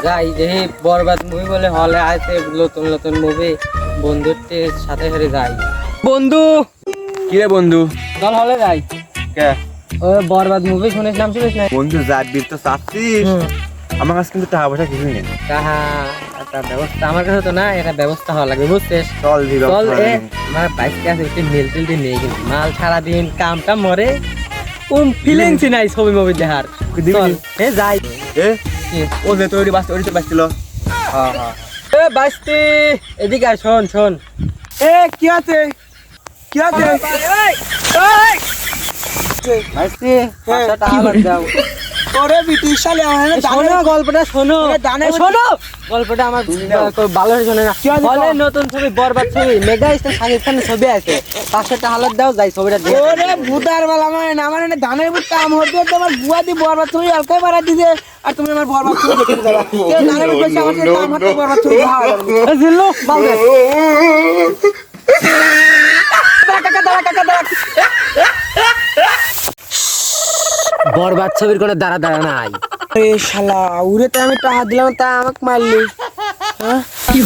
যাই যে বরবাদ মুভি বলে হলে আছে নতুন নতুন মুভি বন্ধুত্বের সাথে সাথে যাই। বন্ধু কি রে বন্ধু? চল হলে যাই। কে? ওই বরবাদ মুভি শুনিস নাম শুনিস না? বন্ধু যাবি তো চাচ্ছিস? আমার কাছে কিন্তু টাকা পয়সা কিছু নেই। একটা ব্যবস্থা আমার কাছে তো না, এটা ব্যবস্থা হওয়া লাগবে বুঝছিস? চল চল আমার বাইকটা আছে একটু মেল টেল দিয়ে নিয়ে কিন্তু মাল সারাদিন কামটা মরে কোন ফিলিংসই নাই ছবি মুভি দেখার। চল যাই। এ ও যে তোর বাস ওই তো বাসছিল। হ্যাঁ হ্যাঁ এ বাইস্তি এদিকে আয়, শোন শোন। এ কি আছে? কি আছে? বাইস্তি 500 টাকা বাদ দাও। তোরে বিটিশ শালে আমার শোনো গল্পটা শোনো। শোনো গল্পটা আমার ভালো হয়ে শোনে না। হলে নতুন ছবি বরবাদ ছবি মেগা স্টার শাকিব খানের ছবি আছে। 500 টাকা হালত দাও যাই ছবিটা দেখো। ওরে ভূতার বেলা আমার এনে ধানের বুট কাম হতে হতে আমার বুয়া দি বরবাদ ছবি আলকাই বাড়া দিছে আর তুমি আমার বরবাদ ছবি দেখতে যাবা। কেউ ধানের বুট কইছে আমার সাথে কাম হতে বরবাদ ছবি দেখা হবে। জিল্লু বালদে বরবাদ ছবির কোনো দাঁড়া দাঁড়া নাই। এ শালা উড়ে তো আমি টাকা দিলাম তা আমাকে মারলি। হ্যাঁ কি